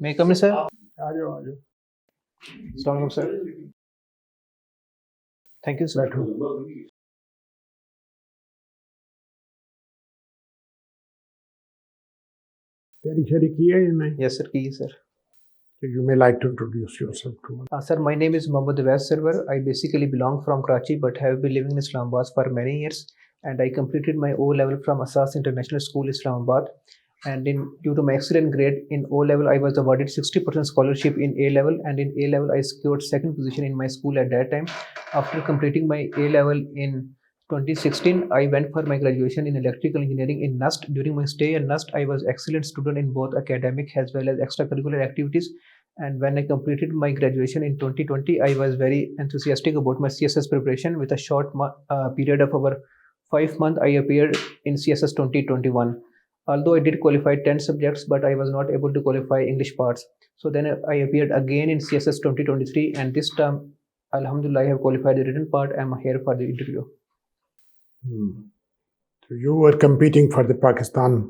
May I come in, sir? आ जाओ आ जाओ Assalamu alaikum, sir. Thank you, sir. बैठो तैयारी शैरी की है या नहीं? Yes, sir. Ki, sir. So you may like to introduce yourself to us. Sir, my name is Awais Sarwar. I basically belong from Karachi but have been living in Islamabad for many years. And I completed my O level from Asas International School, Islamabad. And due to my excellent grade in O level, I was awarded 60% scholarship in A level. And in A level, I secured second position in my school at that time. After completing my A level in 2016, I went for my graduation in electrical engineering in NUST. During my stay in NUST, I was excellent student in both academic as well as extracurricular activities. And when I completed my graduation in 2020, I was very enthusiastic about my CSS preparation. With a short period of over 5 months, I appeared in CSS 2021. Although I did qualify 10 subjects, but I was not able to qualify English parts. So then I appeared again in CSS 2023, and this time, Alhamdulillah, I have qualified the written part. I'm here for the interview. So you were competing for the Pakistan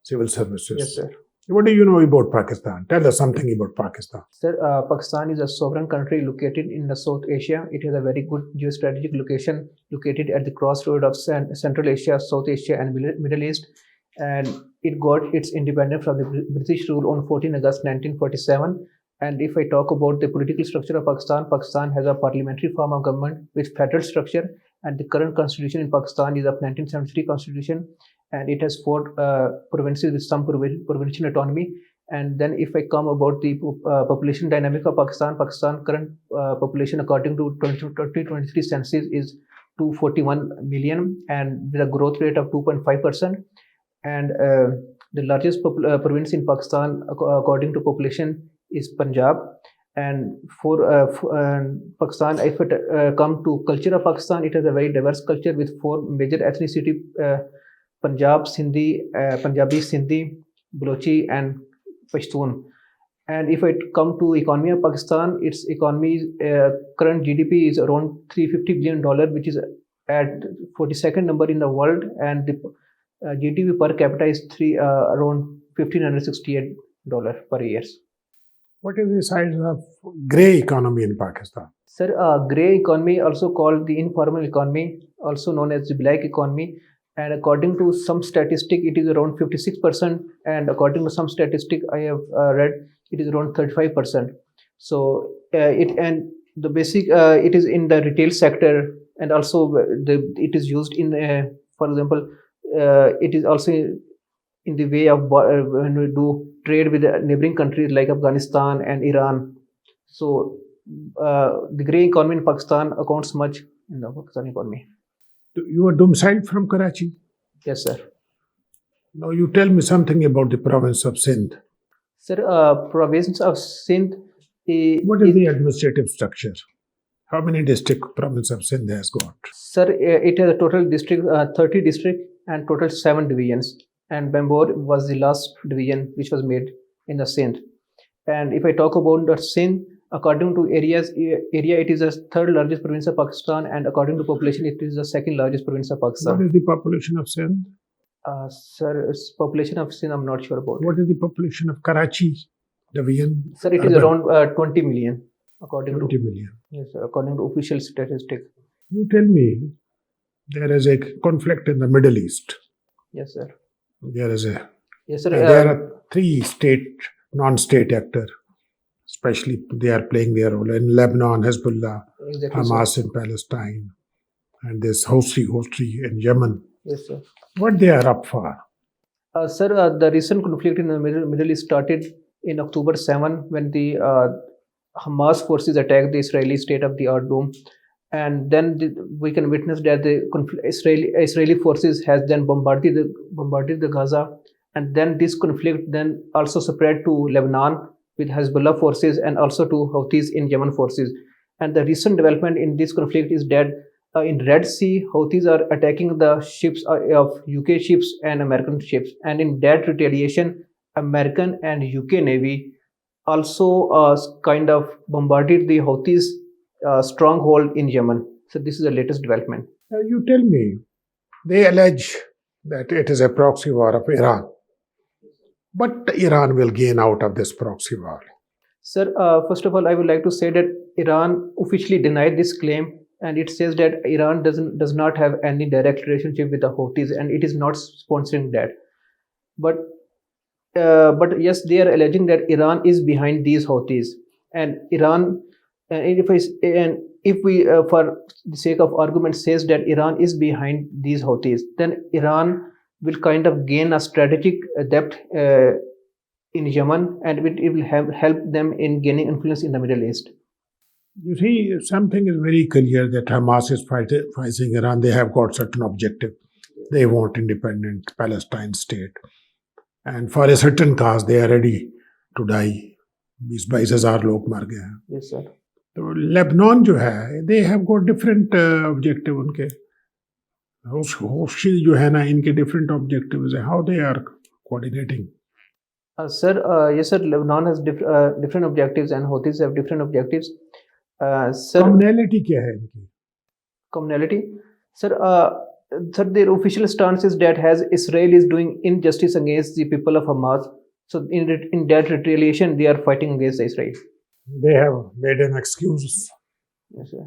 civil services. Yes, sir. What do you know about Pakistan? Tell us something about Pakistan. Sir, Pakistan is a sovereign country located in the South Asia. It has a very good geostrategic location, located at the crossroad of Central Asia, South Asia, and Middle East. And it got its independence from the British rule on 14 August 1947. And if I talk about the political structure of Pakistan, Pakistan has a parliamentary form of government with federal structure. And the current constitution in Pakistan is of 1973 constitution. And it has 4 provinces with some provincial autonomy. And then if I come about the population dynamic of Pakistan, current population according to 2023 census is 241 million and with a growth rate of 2.5%. And the largest province in Pakistan according to population is Punjab. And for Pakistan, if it come to culture of Pakistan, it has a very diverse culture with 4 major ethnicity: Punjab, Sindhi, Punjabi, Sindhi, Balochi, and Pashtun. And if I come to economy of Pakistan, its economy current GDP is around $350 billion, which is at 42nd number in the world, and the GDP per capita is around $1,568 per year. What is the size of grey economy in Pakistan? Sir, grey economy, also called the informal economy, also known as the black economy. And according to some statistic, it is around 56%. And according to some statistic I have read, it is around 35%. So it is in the retail sector, and also it is used in, for example, it is also in the way of when we do trade with neighboring countries like Afghanistan and Iran. So the grey economy in Pakistan accounts much in the Pakistan economy. You are domiciled from Karachi? Yes, sir. Now you tell me something about the province of Sindh. Sir, province of Sindh. What is the administrative structure? How many district province of Sindh has got? Sir, it has a total district, 30 district and total 7 divisions. And Bambor was the last division which was made in the Sindh. And if I talk about the Sindh, according to area, it is the 3rd largest province of Pakistan, and according to population, it is the 2nd largest province of Pakistan. What is the population of Sindh? Sir, population of Sindh, I'm not sure about. What is the population of Karachi division? Sir, it is around 20 million. According 20 million. Yes, sir, according to official statistic. You tell me, there is a conflict in the Middle East. Yes, sir. There is a. Yes, sir. There are 3 non-state actors. Especially they are playing their role in Lebanon, Hezbollah, exactly, Hamas sir. in Palestine, and this Houthi in Yemen. Yes, sir. What they are up for? Sir, the recent conflict in the Middle East started in October 7 when the Hamas forces attacked the Israeli state-of-the-art dome. And then we can witness that the Israeli forces has then bombarded the Gaza. And then this conflict then also spread to Lebanon with Hezbollah forces and also to Houthis in Yemen forces. And the recent development in this conflict is that in Red Sea, Houthis are attacking the ships of UK ships and American ships. And in that retaliation, American and UK Navy also kind of bombarded the Houthis stronghold in Yemen. So this is the latest development. You tell me, they allege that it is a proxy war of Iran. But Iran will gain out of this proxy war. Sir, first of all, I would like to say that Iran officially denied this claim, and it says that Iran does not have any direct relationship with the Houthis, and it is not sponsoring that. But yes, they are alleging that Iran is behind these Houthis, and Iran, and if we, for the sake of argument, says that Iran is behind these Houthis, then Iran will kind of gain a strategic depth in Yemen, and it will help them in gaining influence in the Middle East. You see, something is very clear that Hamas is fighting Iran. They have got certain objective. They want independent Palestine state. And for a certain cause, they are ready to die. 20,000 लोग मर गए हैं. Yes, sir. तो Lebanon जो है, they have got different objective उनके. Houthi जो है ना, इनके different objectives है. How they are coordinating? Sir, yes, sir. Lebanon has different objectives, and Houthis have different objectives. Sir, Commonality क्या है इनकी? commonality, sir. Sir, their official stance is that as Israel is doing injustice against the people of Hamas, so in that retaliation, they are fighting against Israel. They have made an excuse. Yes, sir.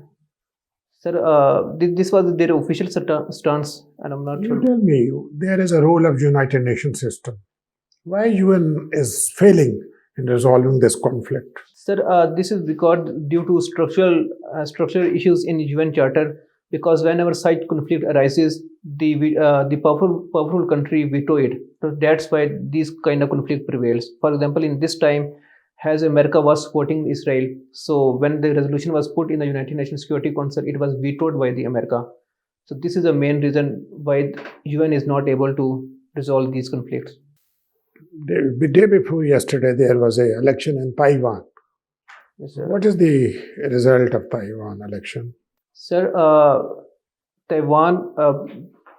Sir, this was their official stance, and I'm not You sure. tell me, there is a role of United Nations system. Why UN is failing in resolving this conflict? Sir, this is because due to structural issues in UN Charter. Because whenever such conflict arises, the powerful country veto it. So that's why this kind of conflict prevails. For example, in this time, as America was supporting Israel, so when the resolution was put in the United Nations Security Council, it was vetoed by the America. So this is the main reason why UN is not able to resolve these conflicts. The day before yesterday, there was an election in Taiwan. Yes, sir. What is the result of Taiwan election? Sir, Taiwan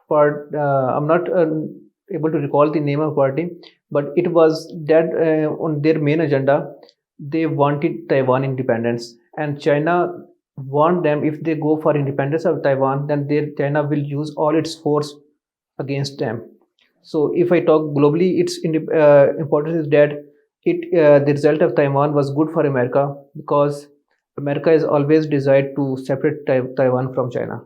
I'm not able to recall the name of party, but it was that on their main agenda, they wanted Taiwan independence, and China warned them if they go for independence of Taiwan, then China will use all its force against them. So if I talk globally, its importance is that the result of Taiwan was good for America, because America has always desired to separate Taiwan from China.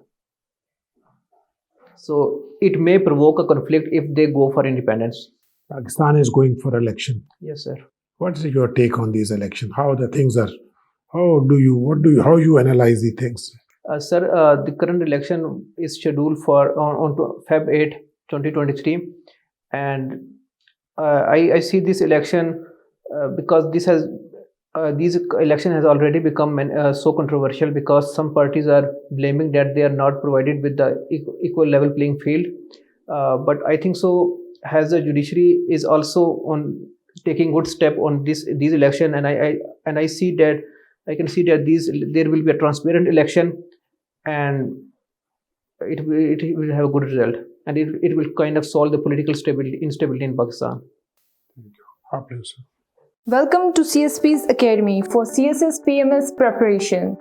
So it may provoke a conflict if they go for independence. Pakistan is going for election. Yes, sir. What is your take on these elections? How the things are? How you analyze the things? Sir, the current election is scheduled for on Feb 8, 2023, and I see this election because this election has already become so controversial, because some parties are blaming that they are not provided with the equal level playing field. But I think so, as the judiciary is also on taking good step on these election, and I see that I can see that there will be a transparent election, and it will have a good result, and it will kind of solve the political instability in Pakistan. Thank you. Happy, sir. Welcome to CSPs Academy for CSS PMS preparation.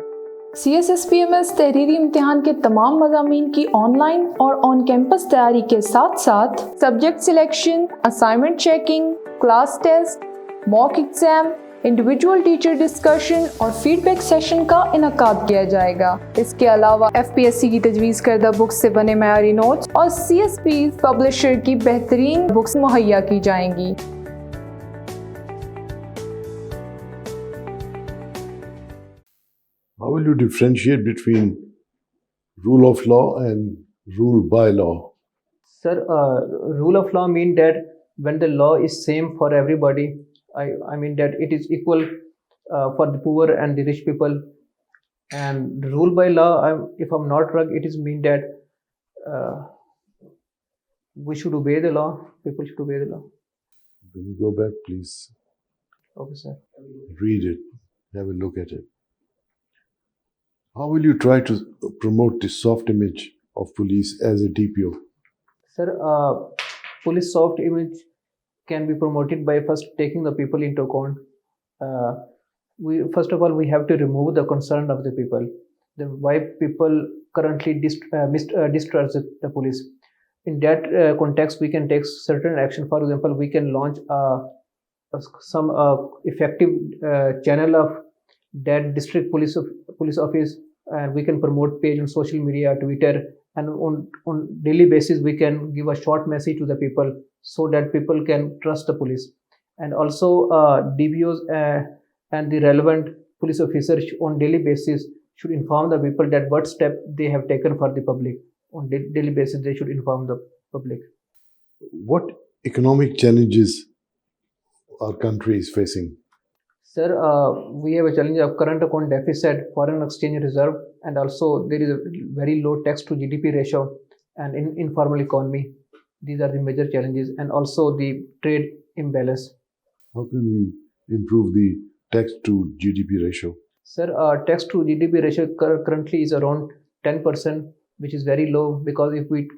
CSS PMS तहरीरी इम्तिहान के तमाम मज़ामीन की online और on campus तैयारी के साथ साथ subject selection, assignment checking, class test, mock exam, individual teacher discussion और फीडबैक सेशन का इनकाद किया जाएगा। इसके अलावा FPSC की तजवीज़ करदा बुक्स से बने मयारी नोट्स और CSPs पब्लिशर की बेहतरीन बुक्स मुहैया की जाएंगी। How will you differentiate between rule of law and rule by law? Sir, rule of law means that when the law is same for everybody, I mean that it is equal for the poor and the rich people. And rule by law, if I'm not wrong, it is mean that we should obey the law. People should obey the law. When you go back, please Okay, sir. read it, have a look at it. How will you try to promote the soft image of police as a DPO? Sir, police soft image can be promoted by first taking the people into account. First of all, we have to remove the concern of the people. Why people currently distrust the police. in that context, we can take certain action. For example, we can launch some effective channel of that district police office, and we can promote page on social media, Twitter, and on daily basis we can give a short message to the people so that people can trust the police. And also DBOs and the relevant police officers on daily basis should inform the people that what step they have taken for the public. On daily basis they should inform the public. What economic challenges our country is facing? Sir, we have a challenge of current account deficit, foreign exchange reserve, and also there is a very low tax to GDP ratio and informal economy. These are the major challenges, and also the trade imbalance. How can we improve the tax to GDP ratio? Sir, tax to GDP ratio currently is around 10%, which is very low, because if we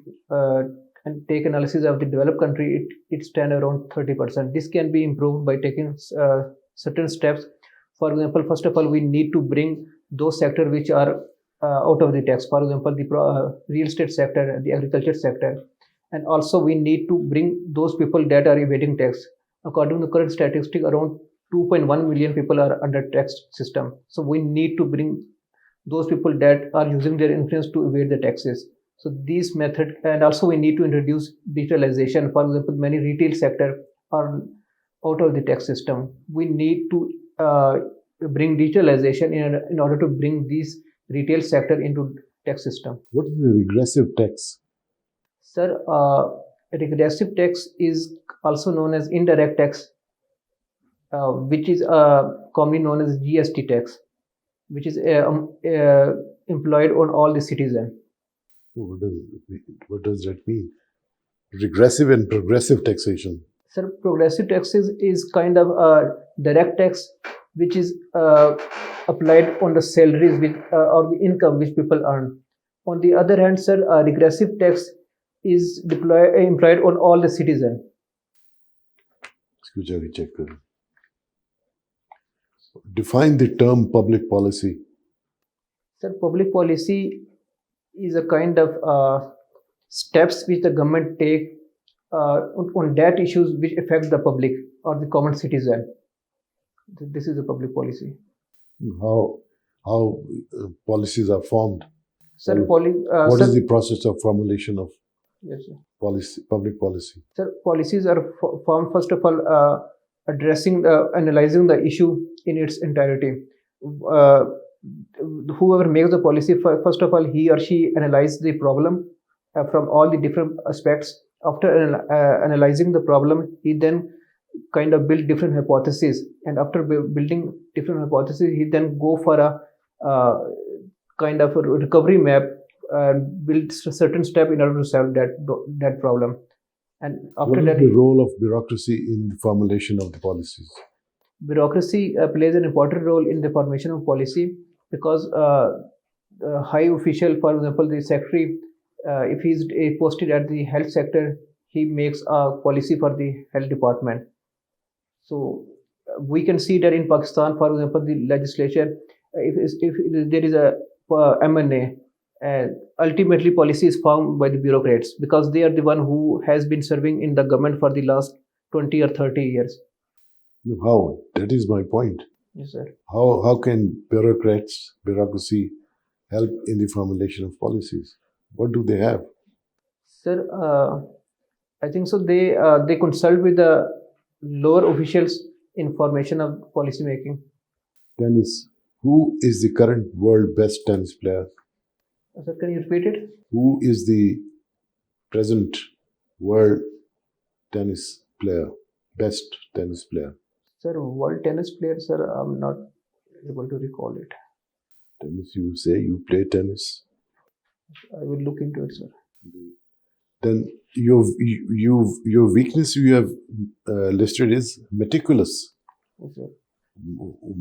and take analysis of the developed country, it stands around 30%. This can be improved by taking certain steps. For example, first of all, we need to bring those sectors which are out of the tax. For example, the real estate sector, the agriculture sector, and also we need to bring those people that are evading tax. According to the current statistic, around 2.1 million people are under tax system. So we need to bring those people that are using their influence to evade the taxes. So these method, and also we need to introduce digitalization. For example, many retail sector are out of the tax system. We need to bring digitalization in order to bring these retail sector into tax system. What is the regressive tax? Sir, regressive tax is also known as indirect tax, which is commonly known as GST tax, which is employed on all the citizens. What does that mean? Regressive and progressive taxation. Sir, progressive taxes is kind of a direct tax which is applied on the salaries or the income which people earn. On the other hand, sir, regressive tax is employed on all the citizens. Define the term public policy. Sir, public policy is a kind of steps which the government take on that issues which affect the public or the common citizen. This is a public policy. How policies are formed? Sir, what is the process of formulation of policy, public policy? Sir, policies are formed first of all analyzing the issue in its entirety. Whoever makes the policy, first of all, he or she analyzes the problem from all the different aspects. After analyzing the problem, he then kind of build different hypotheses, and after building different hypotheses, he then go for a kind of a recovery map, build certain step in order to solve that problem. And after what is the role of bureaucracy in the formulation of the policies? Bureaucracy plays an important role in the formation of policy, because high official, for example, the secretary, if he is posted at the health sector, he makes a policy for the health department. So we can see that in Pakistan, for example, the legislature, if there is a M&A, ultimately policy is formed by the bureaucrats, because they are the one who has been serving in the government for the last 20 or 30 years. How? That is my point. Yes, sir. How can bureaucracy help in the formulation of policies? What do they have? Sir, I think so. They consult with the lower officials in formation of policy making. Tennis. Who is the current world best tennis player? Sir, can you repeat it? Who is the present world tennis player, best tennis player? Sir, world tennis player, sir, I'm not able to recall it. Tennis, you say you play tennis? I will look into it, sir. Then your weakness you have listed is meticulous. Yes, sir.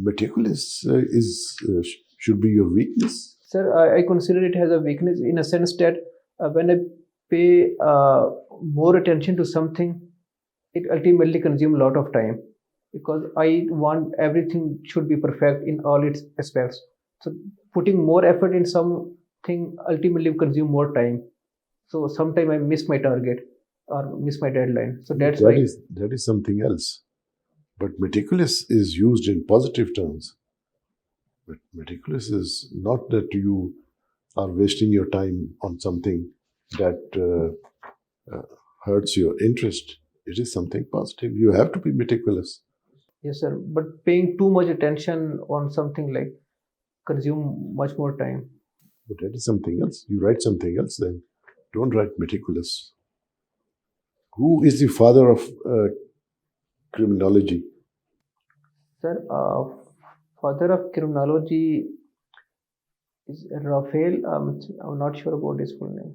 Meticulous should be your weakness. Sir, I consider it as a weakness in a sense that when I pay more attention to something, it ultimately consumes a lot of time, because I want everything should be perfect in all its aspects. So putting more effort in something ultimately consume more time. So sometime I miss my target or miss my deadline. So that's why. That is something else. But meticulous is used in positive terms. But meticulous is not that you are wasting your time on something that hurts your interest. It is something positive. You have to be meticulous. Yes, sir. But paying too much attention on something like consume much more time. But that is something else. You write something else then. Don't write meticulous. Who is the father of criminology? Sir, father of criminology is Raphael. I'm not sure about his full name.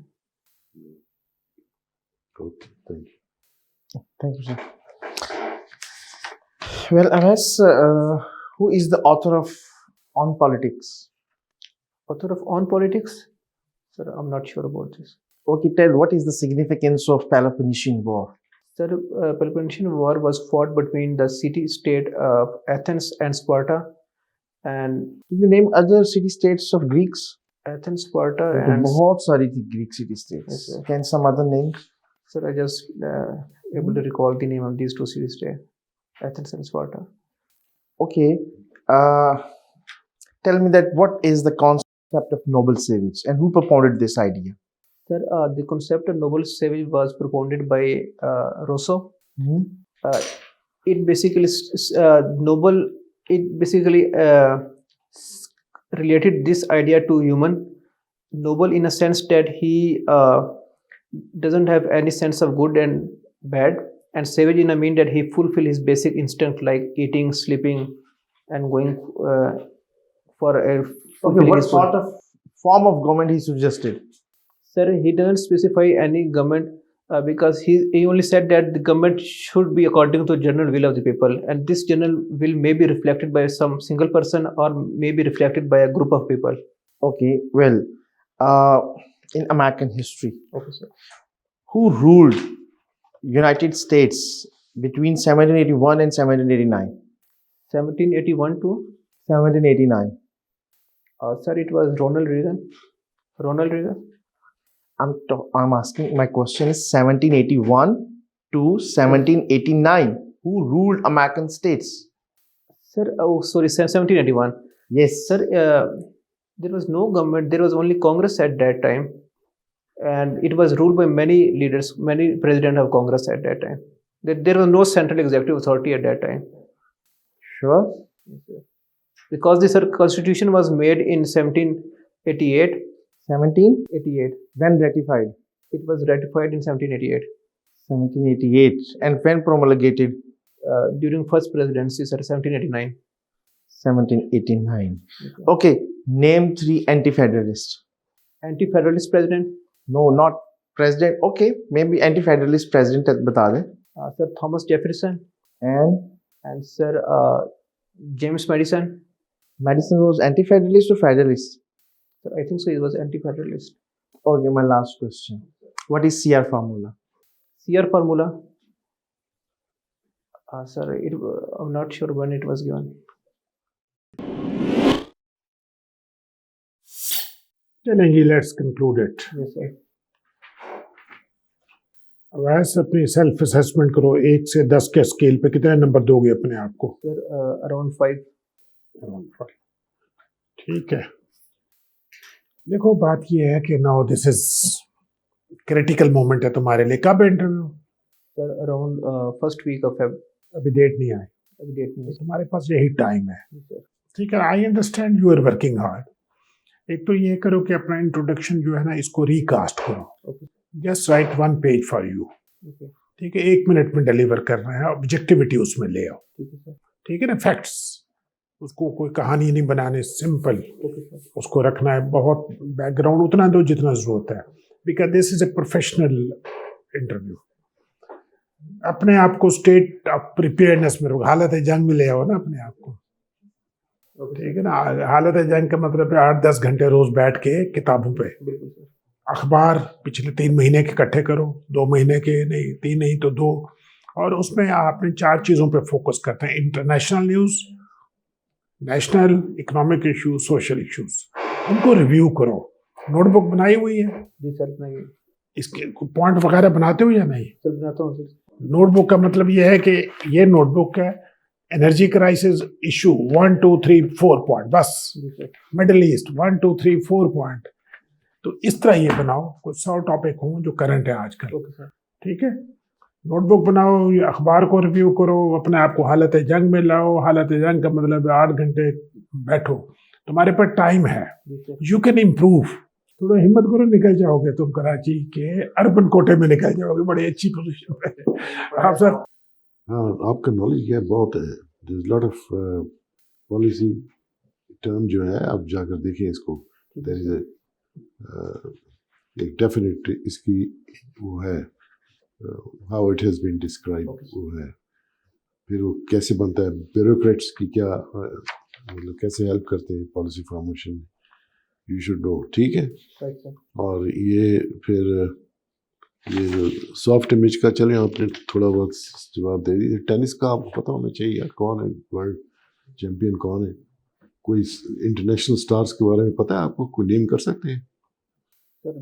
Okay, thank you. Thank you, sir. Well, Awais, who is the author of On Politics? Author of On Politics? Sir, I'm not sure about this. Okay, tell what is the significance of Peloponnesian War? Sir, Peloponnesian War was fought between the city-state of Athens and Sparta. And Can you name other city-states of Greeks? Athens, Sparta, तो and बहुत सारी थी Greek city-states. Yes, sir. Can some other names? sir, I just able to recall the name of these two city-states, Athens and Sparta. Okay. Tell me that what is the concept of noble savage and who propounded this idea? Sir, the concept of noble savage was propounded by Rousseau. It basically noble. It basically related this idea to human noble in a sense that he doesn't have any sense of good and bad, and savage in a mean that he fulfill his basic instinct like eating, sleeping, and going for a Okay, fulfilling what his food. sort of form of government he suggested? Sir, he doesn't specify any government because he only said that the government should be according to general will of the people, and this general will may be reflected by some single person or may be reflected by a group of people. Okay, well, in American history, Okay, sir. who ruled United States between 1781 and 1789? 1781 to 1789. sir, it was Ronald Reagan. Ronald Reagan. I'm asking, my question is 1781 to 1789. Who ruled American states? Sir, oh sorry, 1781. Yes. Sir, there was no government. There was only Congress at that time, and it was ruled by many leaders, many president of Congress at that time. There was no central executive authority at that time. Sure. Because the constitution was made in 1788. 1788. When ratified? It was ratified in 1788 1788. And when promulgated? during first presidency, sir, 1789. 1789. Okay. Name 3 anti-federalists. Anti-federalist president, No, not president. Okay, maybe anti-federalist president बता दें. Sir Thomas Jefferson, And sir James Madison. Madison was anti-federalist or federalist? Sir, I think so. He was anti-federalist. Okay, my last question. What is CR formula? CR formula, sir, I'm not sure when it was given. चलेंगे, let's conclude it. Yes, sir. वैसे अपनी self assessment करो, 1 से 10 के scale पे कितने number दोगे अपने आप को? Sir, around 5. Around 5. ठीक है. देखो, बात ये है कि now this is critical moment है तुम्हारे लिए. कब interview? Sir, around first week of Feb. अभी डेट नहीं आई. अभी date नहीं है. तुम्हारे पास यही टाइम है. Yes, sir. ठीक है, I understand you are working hard. एक तो ये करो कि अपना इंट्रोडक्शन जो है ना, इसको रिकास्ट करो. Okay. Just right 1 page for you. Okay. ठीक है, 1 मिनट में डिलीवर करना है. ऑब्जेक्टिविटी उसमें ले आओ. ठीक है सर. ठीक है ना, फैक्ट्स. उसको कोई कहानी नहीं बनाने, सिंपल Okay, sir. उसको रखना है. बहुत बैकग्राउंड उतना दो जितना जरूरत है, because this is a professional interview. अपने आप को स्टेट ऑफ प्रिपेयर्डनेस में रखो. हालत जंग में ले आओ ना अपने आप को. Okay. ठीक है ना. हालत जंग का मतलब है 8-10 घंटे रोज बैठ के किताबों पे. बिल्कुल सर. अखबार पिछले 3 महीने के इकट्ठे करो, 2 महीने के नहीं, 3 नहीं तो 2, और उसमें आपने 4 चीज़ों पे फोकस करते हैं. International news, national economic issues, social issues. उनको रिव्यू करो. नोटबुक बनाई हुई है? जी सर, नहीं. इसके पॉइंट वगैरह बनाते हो या नहीं? सर बनाता हूँ सर। नोटबुक का मतलब ये है कि ये नोटबुक है, एनर्जी क्राइसिस इशू 1 2 3 4 पॉइंट, बस जी सर। Middle east 1 2 3 4 point. तो इस तरह ये बनाओ, कुछ 100 टॉपिक हों जो करंट है आजकल। Okay sir. ठीक है, नोटबुक बनाओ, ये अखबार को रिव्यू करो, अपने आप को हालत जंग में लाओ। हालत जंग का मतलब 8 घंटे बैठो, तुम्हारे पास टाइम है, जी सर। You can improve. थोड़ा हिम्मत करो, निकल जाओगे तुम कराची के अर्बन कोटे में, निकल जाओगे, बड़ी अच्छी पोजीशन पे आप सर। हाँ, आपका नॉलेज गैप बहुत है। There is lot of policy term जो है, आप जाकर देखें इसको। देयर इज एक डेफिनेट इसकी वो है, how it has been describe, वो है। फिर वो कैसे बनता है, ब्यूरोक्रेट्स की क्या मतलब कैसे हेल्प करते हैं policy formation, you should know. ठीक है, राइट सर। और ये फिर ये जो सॉफ्ट इमेज का, चले आपने थोड़ा बहुत जवाब दे दिया। टेनिस का आपको पता होना चाहिए यार, कौन है वर्ल्ड चैंपियन, कौन है, कोई इंटरनेशनल स्टार्स के बारे में पता है आपको, कोई नेम कर सकते हैं? सर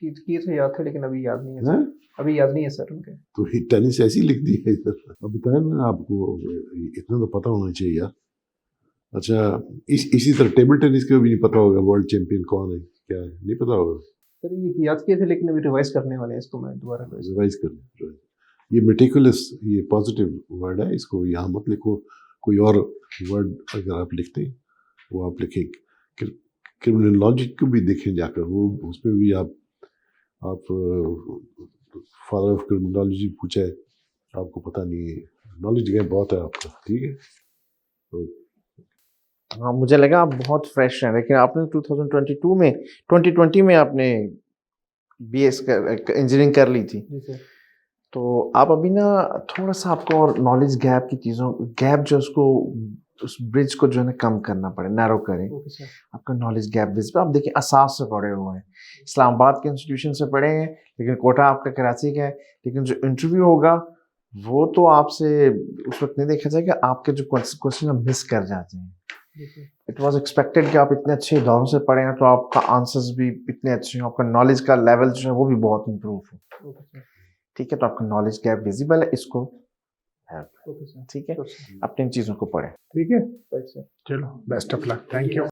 की तो याद थे लेकिन अभी याद नहीं है हैं? सर। अभी याद नहीं है सर उनके। तो ये टेनिस ऐसी लिख दी है इधर। अब बताएं ना, आपको इतना तो पता होना चाहिए यार। अच्छा, इसी तरह टेबल टेनिस का भी नहीं पता होगा वर्ल्ड चैंपियन कौन है, क्या है, नहीं पता होगा? सर ये याद किए थे लेकिन अभी रिवाइज करने वाले हैं इसको, मैं दोबारा रिवाइज कर लें। ये मेटिकुलस, ये पॉजिटिव वर्ड है, इसको यहाँ मत लिखो। कोई और वर्ड अगर आप लिखते हैं वो आप लिखें। क्रिमिनोलॉजी को भी देखें जाकर, वो उसमें भी आप फादर ऑफ क्रिमिनोलॉजी पूछा है, आपको पता नहीं है। नॉलेज गैप बहुत है आपका। ठीक है, तो हाँ, मुझे लगा आप बहुत फ्रेश हैं, लेकिन आपने 2020 में आपने बीएस इंजीनियरिंग कर ली थी। जी सर। तो आप अभी ना थोड़ा सा आपको और नॉलेज गैप की चीज़ों, गैप जो उसको, उस ब्रिज को जो है ना कम करना पड़े, नैरो करें। Okay sir. आपका नॉलेज गैप ब्रिज पे आप देखिए असास से पढ़े हुए हैं, इस्लामाबाद के इंस्टीट्यूशन से पढ़े हैं, लेकिन कोटा आपका कराची का है। लेकिन जो इंटरव्यू होगा वो तो आपसे उस वक्त नहीं देखा जाएगा, आपके जो क्वेश्चन आप मिस कर जाते हैं। इट वॉज एक्सपेक्टेड कि आप इतने अच्छे दौरों से पढ़े हैं तो आपका आंसर्स भी इतने अच्छे हैं, आपका नॉलेज का लेवल जो है वो भी बहुत इम्प्रूव हो। Okay sir. ठीक है, तो आपका नॉलेज गैप विजिबल है, इसको हेल्प। Okay sir. ठीक है, अपनी इन चीज़ों को पढ़ें। ठीक है, राइट सर। चलो, best of luck, thank you.